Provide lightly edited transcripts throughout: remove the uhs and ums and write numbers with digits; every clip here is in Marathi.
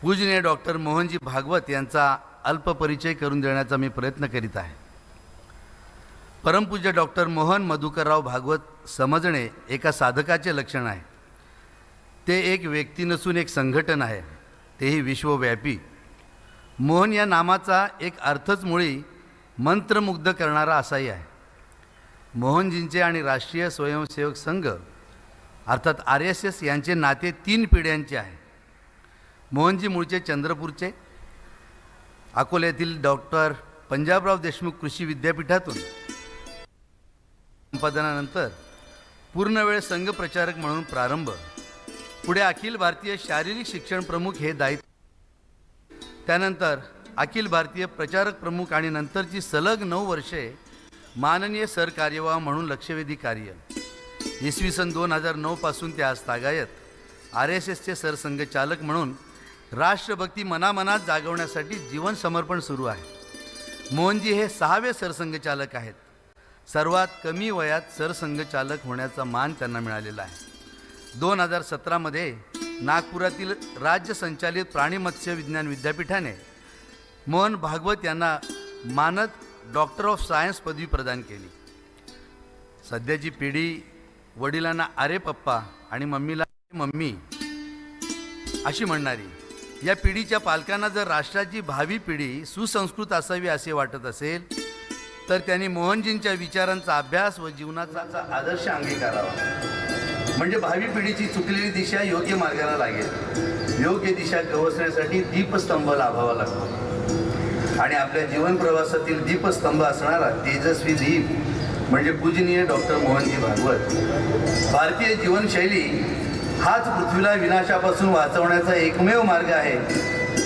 पूजनीय डॉक्टर मोहनजी भागवत यांचा अल्प परिचय करून देण्याचा मी प्रयत्न करीत आहे। परमपूज्य डॉक्टर मोहन मधुकरराव भागवत समजणे एका साधकाचे लक्षण आहे। ते एक व्यक्ती नसून एक संघटन आहे, तेही विश्वव्यापी। मोहन या नामाचा एक अर्थच मुळी मंत्रमुग्ध करणारा असाही आहे। मोहनजींचे आणि राष्ट्रीय स्वयंसेवक संघ अर्थात RSS यांचे नाते 3 पिढ्यांचे आहे। मोहनजी मूळचे चंद्रपूरचे, अकोल्यातील डॉक्टर पंजाबराव देशमुख कृषी विद्यापीठातून संपादनानंतर पूर्णवेळ संघ प्रचारक म्हणून प्रारंभ, पुढे अखिल भारतीय शारीरिक शिक्षण प्रमुख हे दायित्व, त्यानंतर अखिल भारतीय प्रचारक प्रमुख आणि नंतरची सलग 9 वर्षे माननीय सरकार्यवाह म्हणून लक्षवेधी कार्य। इसवी सन 2009 पासून ते आज तागायत RSSचे सरसंघचालक म्हणून राष्ट्रभक्ती मनामनात जागवण्यासाठी जीवन समर्पण सुरू आहे। मोहनजी हे 6वे सरसंघचालक आहेत। सर्वात कमी वयात सरसंघचालक होण्याचा मान त्यांना मिळालेला आहे। 2017 मध्ये नागपुरातील राज्य संचालित प्राणी मत्स्य विज्ञान विद्यापीठाने मोहन भागवत यांना मानद डॉक्टर ऑफ सायन्स पदवी प्रदान केली। सध्याची पिढी वडिलांना अरे पप्पा आणि मम्मीला मम्मी अशी म्हणणारी, या पिढीच्या पालकांना जर राष्ट्राची भावी पिढी सुसंस्कृत असावी असे वाटत असेल तर त्यांनी मोहनजींच्या विचारांचा अभ्यास व जीवनाचा आदर्श अंगीकारावा, म्हणजे भावी पिढीची चुकलेली दिशा योग्य मार्गाला लागेल। योग्य दिशा गवसण्यासाठी दीपस्तंभ लाभावा लागतो आणि आपल्या जीवन प्रवासातील दीपस्तंभ असणारा तेजस्वी दीप म्हणजे पूजनीय डॉक्टर मोहनजी भागवत। भारतीय जीवनशैली हाच पृथ्वीला विनाशापासून वाचवण्याचा एकमेव मार्ग आहे,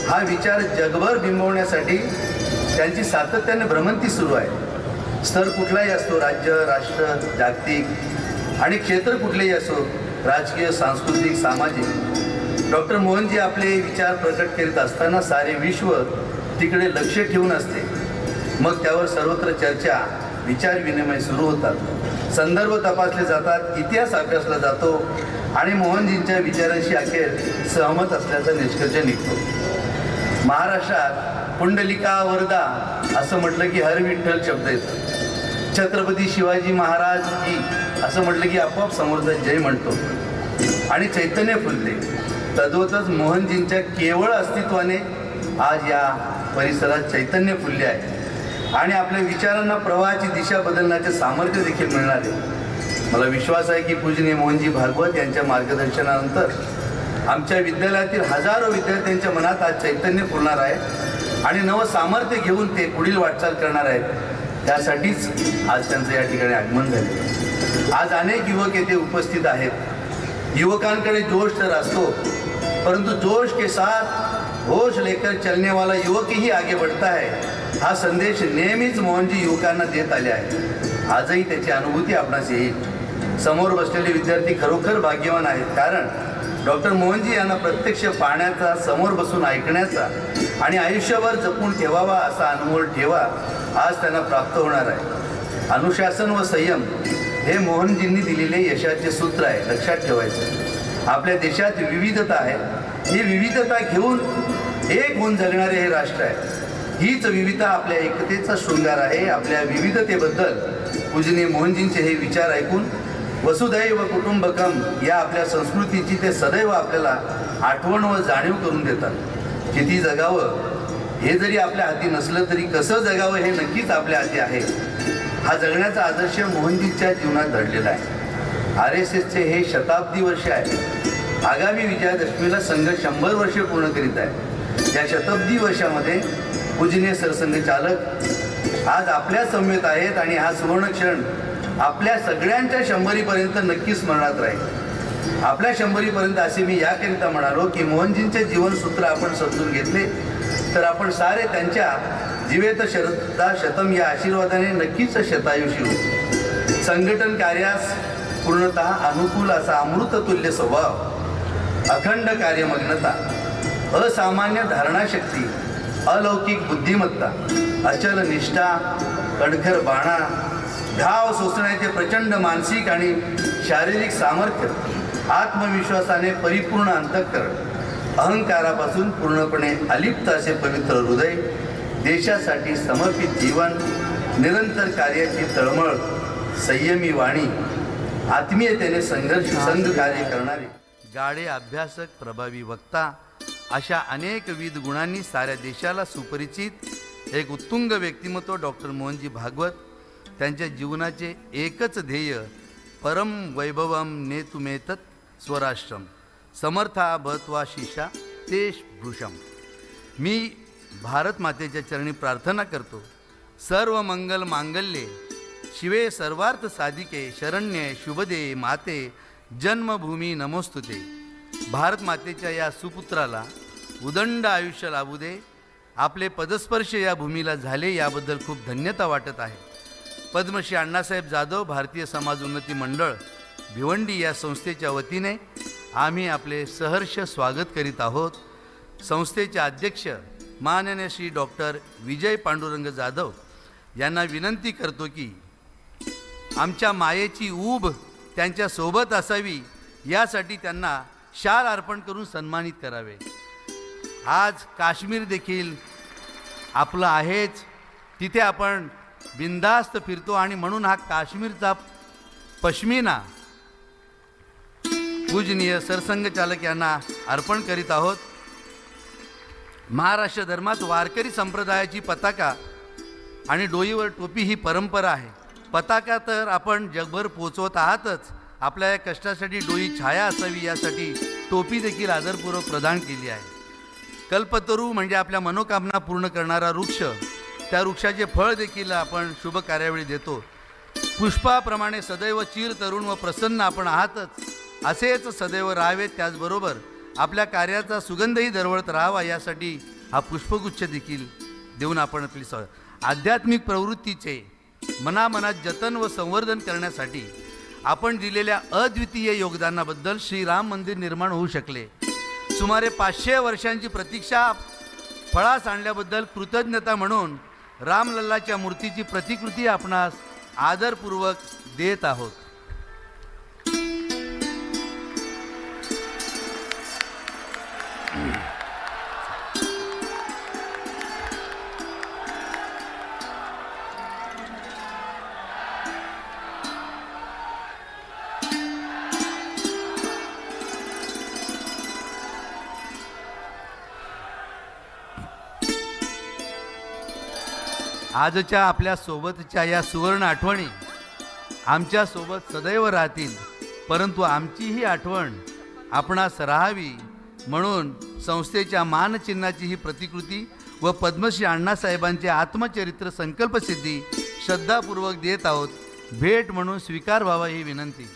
हा विचार जगभर बिंबवण्यासाठी त्यांची सातत्याने भ्रमंती सुरू आहे। स्तर कुठलाही असतो, राज्य, राष्ट्र, जागतिक आणि क्षेत्र कुठलेही असो, राजकीय, सांस्कृतिक, सामाजिक, डॉक्टर मोहनजी आपले विचार प्रकट करीत असताना सारे विश्व तिकडे लक्ष ठेवून असते। मग त्यावर सर्वत्र चर्चा, विचार विनिमय सुरू होतात, संदर्भ तपासले जातात, इतिहास अभ्यासला जातो आणि मोहनजींच्या विचारांशी अखेर सहमत असल्याचा निष्कर्ष निघतो। महाराष्ट्रात पुंडलिका वरदा असं म्हटलं की हर विठ्ठल शब्द येतो। छत्रपती शिवाजी महाराज की असं म्हटलं की आपोआप समोरचा जय म्हणतो आणि चैतन्य फुलते। तद्वतच मोहनजींच्या केवळ अस्तित्वाने आज या परिसरात चैतन्य फुलले आहे आणि आपल्या विचारांना प्रवाहाची दिशा बदलण्याचे सामर्थ्य देखील मिळणार आहे। मला विश्वास आहे की पूजनीय मोहनजी भागवत यांच्या मार्गदर्शनानंतर आमच्या विद्यालयातील हजारो विद्यार्थ्यांच्या मनात आज चैतन्य फुलणार आहे आणि नवं सामर्थ्य घेऊन ते पुढील वाटचाल करणार आहेत। त्यासाठीच आज त्यांचं या ठिकाणी आगमन झाले। आज अनेक युवक येथे उपस्थित आहेत। युवकांकडे जोश तर असतो, परंतु जोश के साथ होश लेकर चलने वाला युवक ही आगे बढ़ता है, हा संदेश नेहमीच मोहनजी युवकांना देत आले आहे। आजही त्याची अनुभूती आपणास येईल। समोर बसलेले विद्यार्थी खरोखर भाग्यवान आहेत, कारण डॉक्टर मोहनजी यांना प्रत्यक्ष पाहण्याचा, समोर बसून ऐकण्याचा आणि आयुष्यभर जपून ठेवावा असा अनमोल ठेवा आज त्यांना प्राप्त होणार आहे। अनुशासन व संयम हे मोहनजींनी दिलेले यशाचे सूत्र आहे, लक्षात ठेवायचं। आपल्या देशात विविधता आहे, ही विविधता घेऊन एक होऊन जगणारे हे राष्ट्र आहे। हीच विविधता आपल्या एकतेचा शृंगार आहे। आपल्या विविधतेबद्दल पूजनीय मोहनजींचे हे विचार ऐकून वसुधैव कुटुंबकम या आपल्या संस्कृतीची ते सदैव आपल्याला आठवण व जाणीव करून देतात। किती जगावं हे जरी आपल्या हाती नसलं तरी कसं जगावं हे नक्कीच आपल्या हाती आहे। हा जगण्याचा आदर्श मोहनजींच्या जीवनात दडलेला आहे। RSSचे हे शताब्दी वर्ष आहे। आगामी विजयादशमीला संघ 100 वर्षे पूर्ण करीत आहे। या शताब्दी वर्षामध्ये पूजनीय सरसंघचालक आज आपल्या समवेत आहेत आणि हा सुवर्ण क्षण आपल्या सगळ्यांच्या 100रीपर्यंत नक्की स्मरणात राहील। आपल्या 100रीपर्यंत असे मी याकरिता म्हणालो की मोहनजींचे जीवनसूत्र आपण समजून घेतले तर आपण सारे त्यांच्या जीवेत शरदा शतम या आशीर्वादाने नक्कीच शतायुषी होऊ। संघटन कार्यास पूर्णतः अनुकूल असा अमृततुल्य स्वभाव, अखंड कार्यमग्नता, असामान्य धारणाशक्ती, अलौकिक बुद्धिमत्ता, अचल निष्ठा, कणखर बाणा, धाव सोसण्याचे प्रचंड मानसिक आणि शारीरिक सामर्थ्य, आत्मविश्वासाने परिपूर्ण अंतःकरण, अहंकारापासून पूर्णपणे अलिप्त असे पवित्र हृदय, देशासाठी समर्पित जीवन, निरंतर कार्याची तळमळ, संयमी वाणी, आत्मीयतेने संघ कार्य करणारे, गाढे अभ्यासक, प्रभावी वक्ता अशा अनेकविध गुणांनी साऱ्या देशाला सुपरिचित एक उत्तुंग व्यक्तिमत्व डॉक्टर मोहनजी भागवत. त्यांच्या जीवनाचे एकच ध्येय, परम वैभवम नेतुमेतत् स्वराष्ट्रम समर्था भत्वा शिषा तेष भृशम. मी भारत मातेच्या चरणी प्रार्थना करतो, सर्व मंगल मांगल्ये शिवे सर्वार्थ साधिके शरण्ये शुभदे माते जन्मभूमी नमोस्तुते. भारत मातेच्या या सुपुत्राला उदंड आयुष्य लाभू दे. आपले पदस्पर्श या भूमीला झाले याबद्दल खूप धन्यता वाटत आहे. पद्मश्री अण्णासाहेब जाधव भारतीय समाज उन्नती मंडळ भिवंडी या संस्थेच्या वतीने आम्ही आपले सहर्ष स्वागत करीत आहोत. संस्थेचे अध्यक्ष माननीय श्री डॉक्टर विजय पांडुरंग जाधव यांना विनंती करतो की आमच्या मायेची ऊब त्यांच्या सोबत असावी, यासाठी त्यांना शाल अर्पण करून सन्मानित करावे. आज काश्मीर देखील आपलं आहेच, तिथे आपण बिनधास्त फिरतो आणि म्हणून हा काश्मीरचा पश्मिना पूजनीय सरसंघचालक यांना अर्पण करीत आहोत. महाराष्ट्र धर्मात वारकरी संप्रदायाची पताका आणि डोईवर टोपी ही परंपरा आहे. पताका तर आपण जगभर पोचवत आहातच, आपल्या या कष्टासाठी डोई छाया असावी यासाठी टोपी देखील आदरपूर्वक प्रदान केली आहे. कल्पतरू म्हणजे आपल्या मनोकामना पूर्ण करणारा वृक्ष, त्या वृक्षाचे फळ देखील आपण शुभ कार्यावेळी देतो. पुष्पाप्रमाणे सदैव चिर तरुण व प्रसन्न आपण आहातच, असेच सदैव राहावे. त्याचबरोबर आपल्या कार्याचा सुगंधही दरवळत राहावा यासाठी हा पुष्पगुच्छ देखील देऊन आपण आपली आध्यात्मिक प्रवृत्तीचे मनामनात जतन व संवर्धन करण्यासाठी आपण दिलेल्या अद्वितीय योगदानाबद्दल श्रीराम मंदिर निर्माण होऊ शकले. सुमारे 500 वर्षांची प्रतीक्षा फळास आणल्याबद्दल कृतज्ञता म्हणून रामलल्लाच्या मूर्तीची प्रतिकृती आपणास आदरपूर्वक देत आहोत. आजच्या आपल्या सोबतच्या या सुवर्ण आठवणी आमच्या सोबत सदैव राहतील, परंतु आमची ही आठवण आपणास राहावी म्हणून संस्थेच्या मानचिन्हाची ही प्रतिकृती व पद्मश्री अण्णासाहेबांचे आत्मचरित्र संकल्पसिद्धी श्रद्धापूर्वक देत आहोत. भेट म्हणून स्वीकार व्हावा ही विनंती.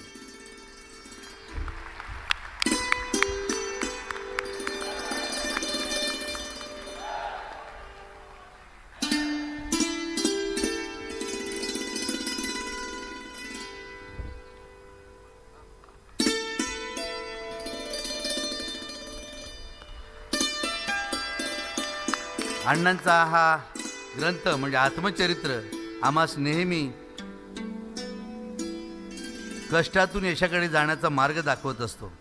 अण्णांचा हा ग्रंथ म्हणजे आत्मचरित्र आम्हास नेहमी कष्टातून यशाकडे जाण्याचा मार्ग दाखवत असतो.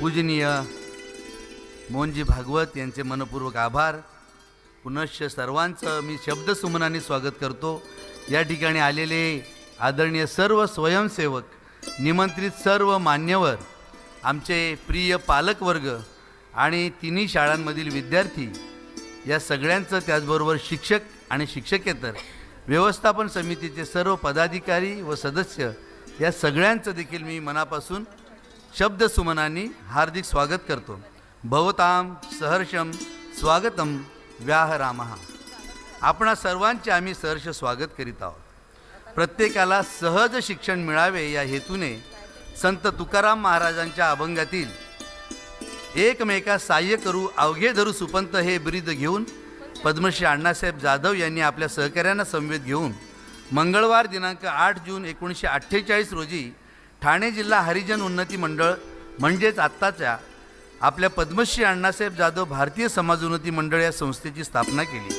पूजनीय मोहनजी भागवत यांचे मनपूर्वक आभार. पुनश्च सर्वांचं मी शब्दसुमनाने स्वागत करतो. या ठिकाणी आलेले आदरणीय सर्व स्वयंसेवक, निमंत्रित सर्व मान्यवर, आमचे प्रिय पालकवर्ग आणि तिन्ही शाळांमधील विद्यार्थी या सगळ्यांचं, त्याचबरोबर शिक्षक आणि शिक्षकेतर, व्यवस्थापन समितीचे सर्व पदाधिकारी व सदस्य या सगळ्यांचं देखील मी मनापासून शब्दसुमनांनी हार्दिक स्वागत करतो. भवतां सहर्षम स्वागतम व्याहरामः. आपणा सर्वांचे आम्ही सहर्ष स्वागत करीत आहोत. प्रत्येकाला सहज शिक्षण मिळावे या हेतूने संत तुकाराम महाराजांच्या अभंगातील एकमेका साह्य करू अवघे धरू सुपंत हे ब्रीद घेऊन पद्मश्री अण्णासाहेब जाधव यांनी आपल्या सहकाऱ्यांना समवेत घेऊन मंगळवार दिनांक 8 जून 1948 रोजी ठाणे जिल्हा हरिजन उन्नती मंडळ म्हणजेच आत्ताच्या आपल्या पद्मश्री अण्णासाहेब जाधव भारतीय समाज उन्नती मंडळ या संस्थेची स्थापना केली.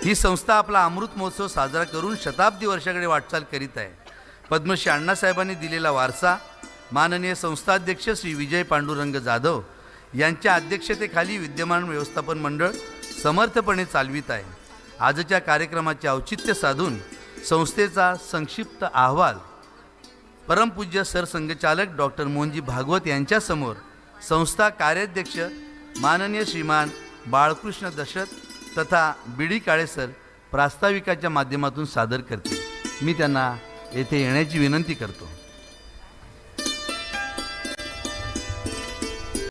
ही संस्था आपला अमृत महोत्सव साजरा करून शताब्दी वर्षाकडे वाटचाल करीत आहे. पद्मश्री अण्णासाहेबांनी दिलेला वारसा माननीय संस्थाध्यक्ष श्री विजय पांडुरंग जाधव यांच्या अध्यक्षतेखाली विद्यमान व्यवस्थापन मंडळ समर्थपणे चालवित आहे. आजच्या कार्यक्रमाचे औचित्य साधून संस्थेचा संक्षिप्त अहवाल परमपूज्य सरसंघचालक डॉक्टर मोहनजी भागवत यांच्यासमोर संस्था कार्याध्यक्ष माननीय श्रीमान बाळकृष्ण दशरथ तथा बीडी काळे सर प्रास्ताविकाच्या माध्यमातून सादर करतील. मी त्यांना येथे येण्याची विनंती करतो.